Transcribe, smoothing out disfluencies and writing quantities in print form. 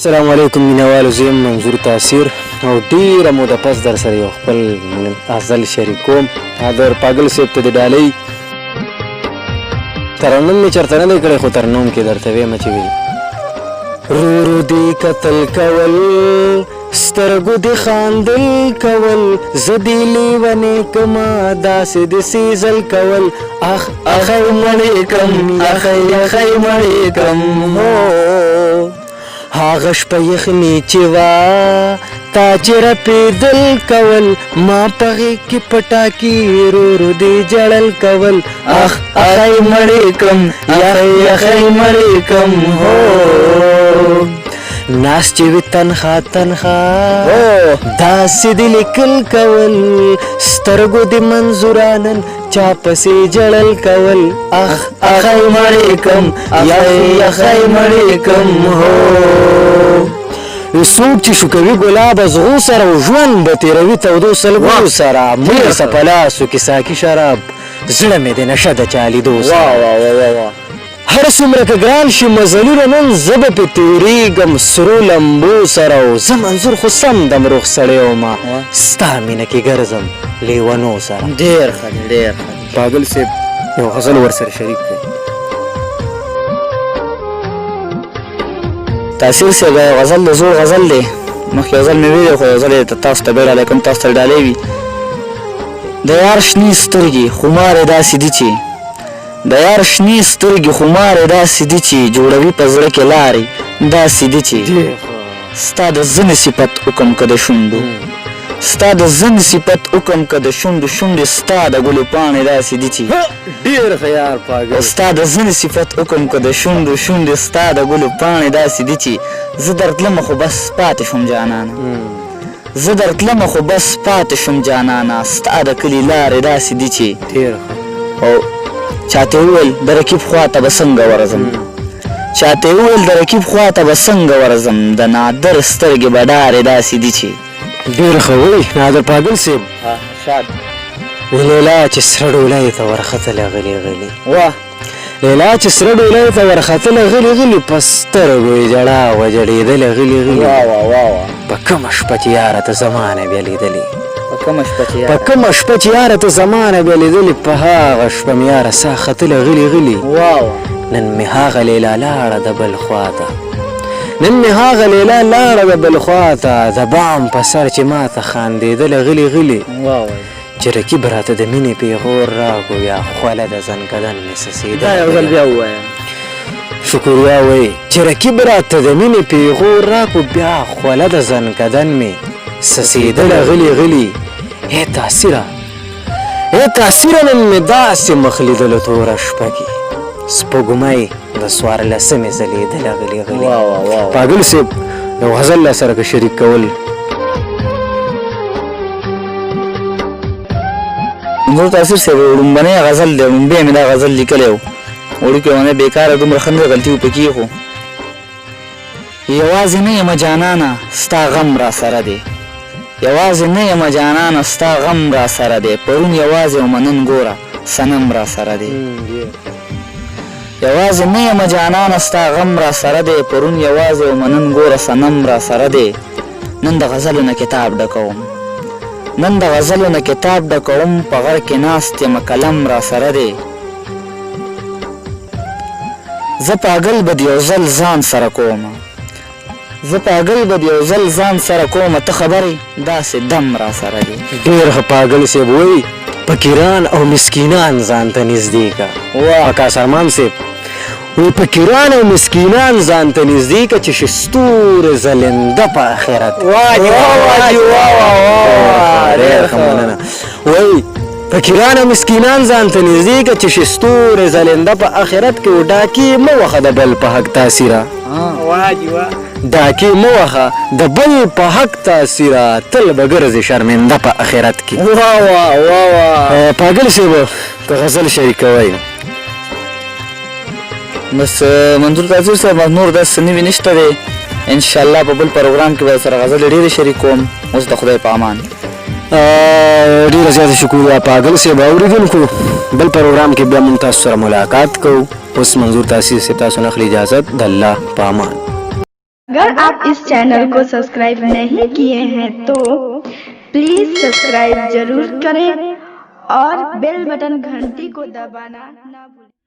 السلام علیکم مینوالو، زه یم منظور تاثیر او ډېره موده پس در سره یو خپل غزل شریک کوم. در پاګل صاحب ته د ډالۍ ترنم مې چېرته نه دی کړی، خو ترنم کې درته ویمه چې وي رورو دې کتل کول، سترګو دې خاندل کول، زه دې لیونې کمه داسې دې سیزل کول. اخ اخی مړې کړم، اخی اخی مړې کړم. هو هغه شپه یخني چې وه تا چې رپېدل کول، ما په غېږ کې پټاکي رورو دې جړل کول. اخ اخی مړې کړم، یخی یخی مړې کړم. هو ناس چې وي تنخوا تنخوا داسې دې لیکل کول، سترګو دې منظورانن چا پسې جړل کول. اخ اخی مړې کړم، یخی یخی مړې کړم. هو څوک چې شوکوي ګلاب ازغو سره و ژوند به تېروي تودو سلګو سره، مرسه په لاسو کې ساکي شراب، زړه مې د نشه د چا لیدو سره. هر څومره که ګران شي مزلونه نن زه به پې تېرېږم سرو لمبو سره، او زه منظور خو سم دم روغ سړی ومه ستا مینه کې ګرځم لیونو سره. ډېر ښه دی، ډېر ښه دی. پاګل صاحب یو غزل ورسره شریک کړئ. تاثیر صاحب یو غزل د زوړ غزل دی، مخکې غزل مې ویلی خو غزل یې تاسو ته بیا ډالۍ کوم، تاسو ته ډالۍ وي. د یار شنې سترګې خمار یې داسې دي چې د یار شنې سترګې خمار یې داسې دي چې جوړوي په زړه کې لارې داسې دي چې ستا د ځنې صفت حکم که د شونډو، ستا د ځنې صفت حکم که د شونډو، شونډې ستا د ګلو پاڼې داسې دي چې ډېر ښه یار پاګل. ستا د ځنې صفت حکم که د شونډو، شونډې ستا د ګلو پاڼې داسې دي چې زه درتلمه خو بس پاتې شوم جانانه، زه درتلمه خو بس پاتې شوم جانانه، ستا د کلي لارې داسې دي چې ډېر ښه. او چاته وویل د رقیب خواته به څنګه ورځم، چاته وویل د رقیب خواته به څنګه ورځم، د نادر سترګې به ډارې داسې دي چې ډېر ښه وایي نادر پاګل صاحب. شاد لیلا چې سره ډولۍ ته ورختله غلي غلي، واه لیلا چې سره ډولۍ ته ورختله غلي غلي، په سترګو یې ژړا وجړېدله غلي غلي. واه واه واه په کومه شپه چې یاره ته زمانه بیا لیدلې، په کومه شپه چې په کومه شپه چې یاره ته زمانه بیا لیدلې، په هغه شپه مې یاره ساه ختله غلي غلي. واه نن مې هغه لیلا لاړه د بل خواته، نن مې هغه لیلا لاړه د بل خواته، د بام په سر چې ما ته خاندېدله غلي غلي. واه چې رقیب راته د مینې پیغور راکړو، یا خوله د زنکدن مې څڅېدله. دا یو ځل بیا ووایه. شکریا وایي چې رقیب راته د مینې پیغور راکړو، بیا خوله د زنکدن مې څڅېدله غلي غلي. ای تاثیره، ای تاثیره، نن مې داسې مخ لیدله توره شپه کې، سپوږمۍ د څوارلسمې ځلېدله غلي غلي. واه واه واه پاګل صاحب یو غزل لا سره که شریک کول. منظور تاثیر صاحب لومبنی غزل دی، لومبی مې دا غزل لیکلی و، وړوکی ونه بېکاره دومره ښه نه غلطي وپکې خو یوازې نه یم جانانه ستا غم را سره دی، یوازې نه یم جانانه ستا غم را سره دی، پرون یوازې ومه نن ګوره صنم را سره دی، یوازې نه یم جانانه ستا غم را سره دی، پرون یوازې ومه نن ګوره صنم را سره دی. نن د غزلو نه کتاب ډکوم، نن د غزلو نه کتاب ډکوم، په غر کې ناست یم قلم را سره دی. زه پاګل به د یو ځل ځان سره کومه، زه پاګل به د یو ځل ځان سره کومه، ته خبرې داسې دم را سره دی. ډېر ښه پاګل صاحب وایي فقیران او مسکینان ځان ته نږدې که. پکاس ارمان صاحب وایي فقیران او مسکینان ځان ته نږدې که، چې شي ستورې ځلنده په آخرت. ډېر ښه مننه. وایي فقیران او مسکینان ځان ته نږدې که، چې شي ستورې ځلنده په آخرت کې، و ډاکې مه وهه د بل په حق تاثیره، ډاکې مه وهه د بل په حق تاثیره، تل به ګرځې شرمنده په آخرت کې. واه واه واه واه. پاګل صاحب که غزل شریکوئ. بس منظور تاثیر صاحب نور داسې نوي نشته دی، انشاءالله په بل پروګرام کې به سره غزل ډېرې شریک کوم. اوس د خدای په امان. ډېره زیاته شکریه پاګل صاحب. اورېدونکو بل پروګرام کې بیا موږ تاسو سره ملاقات کوو. اوس منظور تاثیر صاحب تاسو نه اخلي اجازت. د الله په امان. अगर आप इस चैनल को सब्सक्राइब नहीं किए हैं तो प्लीज सब्सक्राइब जरूर करें और बेल बटन घंटी को दबाना ना भूलें।